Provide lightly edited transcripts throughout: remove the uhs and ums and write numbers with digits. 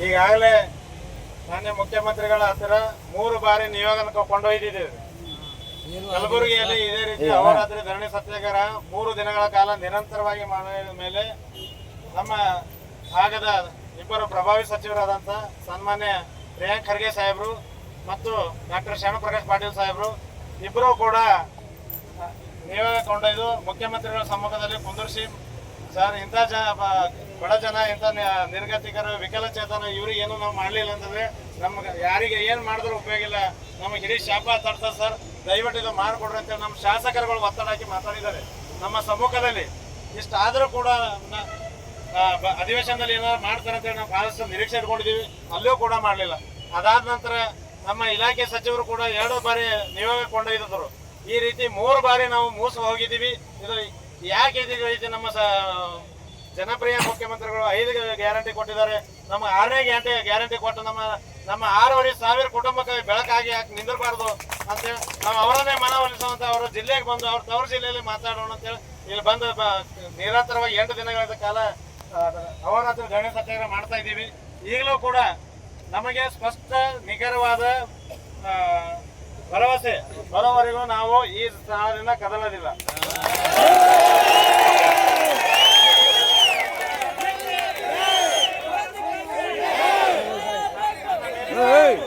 ಈಗಾಗಲೇ ಮಾನ್ಯ ಮುಖ್ಯಮಂತ್ರಿಗಳ ಹತ್ತಿರ 3 ಬಾರಿ ನಿಯೋಗ ಕೊಂಡೊಯ್ದಿದ್ದೇವೆ. ಕಲಬುರಗಿಯಲ್ಲಿ ಇದೇ ರೀತಿ ಅಹೋರಾತ್ರಿ ಧರಣಿ ಸತ್ಯಾಗ್ರಹ 3 ದಿನಗಳ ಕಾಲ ನಿರಂತರವಾಗಿ ಮಾಡಿದ ಮೇಲೆ ನಮ್ಮ ಆಗದ ಇಬ್ಬರು ಪ್ರಭಾವಿ ಸಚಿವರಾದಂಥ ಸನ್ಮಾನ್ಯ ಪ್ರಿಯಾಂಕ್ ಖರ್ಗೆ ಸಾಹೇಬರು ಮತ್ತು ಡಾಕ್ಟರ್ ಶ್ಯಾಮಪ್ರಕಾಶ್ ಪಾಟೀಲ್ ಸಾಹೇಬರು ಇಬ್ಬರೂ ಕೂಡ ನಿಯೋಗ ಕೊಂಡೊಯ್ದು ಮುಖ್ಯಮಂತ್ರಿಗಳ ಸಮ್ಮುಖದಲ್ಲಿ ಕುಂದರ್ಸಿ, ಸರ್ ಇಂಥ ಬಡ ಜನ, ಇಂಥ ನಿರ್ಗತಿಕರು, ವಿಕಲಚೇತನ ಇವ್ರಿಗೆ ಏನು ನಾವು ಮಾಡಲಿಲ್ಲ ಅಂತಂದರೆ ನಮ್ಗೆ ಯಾರಿಗೆ ಏನು ಮಾಡಿದ್ರೂ ಉಪಯೋಗ ಇಲ್ಲ, ನಮಗೆ ಇಡೀ ಶಾಪ ತಡ್ತದೆ ಸರ್, ದಯವಿಟ್ಟು ಇದು ಮಾಡಿಕೊಡ್ರಿ ಅಂತೇಳಿ ನಮ್ಮ ಶಾಸಕರುಗಳು ಒತ್ತಡ ಹಾಕಿ ಮಾತಾಡಿದ್ದಾರೆ ನಮ್ಮ ಸಮ್ಮುಖದಲ್ಲಿ. ಇಷ್ಟಾದರೂ ಕೂಡ ಅಧಿವೇಶನದಲ್ಲಿ ಏನಾದ್ರು ಮಾಡ್ತಾರೆ ಅಂತೇಳಿ ನಾವು ಬಹಳಷ್ಟು ನಿರೀಕ್ಷೆ ಇಟ್ಕೊಂಡಿದ್ದೀವಿ, ಅಲ್ಲೂ ಕೂಡ ಮಾಡಲಿಲ್ಲ. ಅದಾದ ನಂತರ ನಮ್ಮ ಇಲಾಖೆ ಸಚಿವರು ಕೂಡ 2 ಬಾರಿ ನಿಯೋಗ ಕೊಂಡೊಯ್ದಿದ್ದರು. ಈ ರೀತಿ 3 ಬಾರಿ ನಾವು ಮೋಸ ಹೋಗಿದ್ದೀವಿ. ಇದು ಯಾಕೆ ಈ ರೀತಿ ನಮ್ಮ ಜನಪ್ರಿಯ ಮುಖ್ಯಮಂತ್ರಿಗಳು 5 ಗ್ಯಾರಂಟಿ ಕೊಟ್ಟಿದ್ದಾರೆ, ನಮ್ಮ 6ನೇ ಗ್ಯಾರಂಟಿ ಕೊಟ್ಟು ನಮ್ಮ 6,500 ಕುಟುಂಬಕ್ಕೆ ಬೆಳಕಾಗಿ ಯಾಕೆ ನಿಂದಿರಬಾರ್ದು ಅಂತೇಳಿ ನಾವು ಅವರನ್ನೇ ಮನವೊಲಿಸುವಂತ ಅವರ ಜಿಲ್ಲೆಗೆ ಬಂದು ಅವ್ರ ತವರು ಜಿಲ್ಲೆಯಲ್ಲಿ ಮಾತಾಡೋಣ ಅಂತೇಳಿ ಇಲ್ಲಿ ಬಂದು ನಿರಂತರವಾಗಿ 8 ದಿನಗಳ ಕಾಲ ಅಹೋರಾತ್ರಿ ಧರಣಿ ಸತ್ಯಾಗ್ರಹ ಮಾಡ್ತಾ ಇದ್ದೀವಿ. ಈಗಲೂ ಕೂಡ ನಮಗೆ ಸ್ಪಷ್ಟ ನಿಖರವಾದ ಭರವಸೆ ಬರೋವರೆಗೂ ನಾವು ಈ ಸ್ಥಳದಿಂದ ಕದಲೋದಿಲ್ಲ.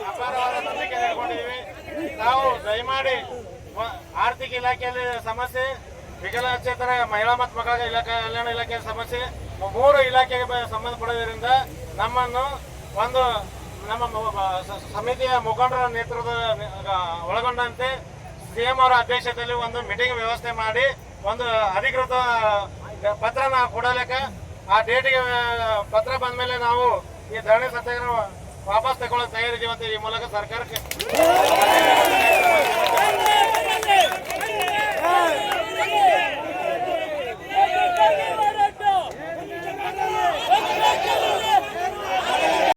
ಅಪಾರವಾದ ನಂಬಿಕೆ ಇಟ್ಕೊಂಡಿದ್ದೀವಿ. ನಾವು ದಯಮಾಡಿ ಆರ್ಥಿಕ ಇಲಾಖೆಯಲ್ಲಿ ಸಮಸ್ಯೆ, ವಿಕಲಚೇತನ ಮಹಿಳಾ ಮತ್ತು ಮಕ್ಕಳ ಕಲ್ಯಾಣ ಇಲಾಖೆಯ ಸಮಸ್ಯೆ, 3 ಇಲಾಖೆಗೆ ಸಂಬಂಧಪಡೋದ್ರಿಂದ ನಮ್ಮನ್ನು ಒಂದು ನಮ್ಮ ಸಮಿತಿಯ ಮುಖಂಡರ ನೇತೃತ್ವದ ಒಳಗೊಂಡಂತೆ ಸಿಎಂ ಅವರ ಅಧ್ಯಕ್ಷತೆಯಲ್ಲಿ ಒಂದು ಮೀಟಿಂಗ್ ವ್ಯವಸ್ಥೆ ಮಾಡಿ ಒಂದು ಅಧಿಕೃತ ಪತ್ರನ ಕೊಡಲಿಕ್ಕೆ, ಆ ಡೇಟಿಗೆ ಪತ್ರ ಬಂದ ಮೇಲೆ ನಾವು ಈ ಧರಣಿ ಸತ್ಯಾಗ್ರಹ ವಾಪಸ್ ತಗೊಳ್ಳೋಕೆ ತಯಾರಿದ್ದೀವಿ ಅಂತ ಈ ಮೂಲಕ ಸರ್ಕಾರಕ್ಕೆ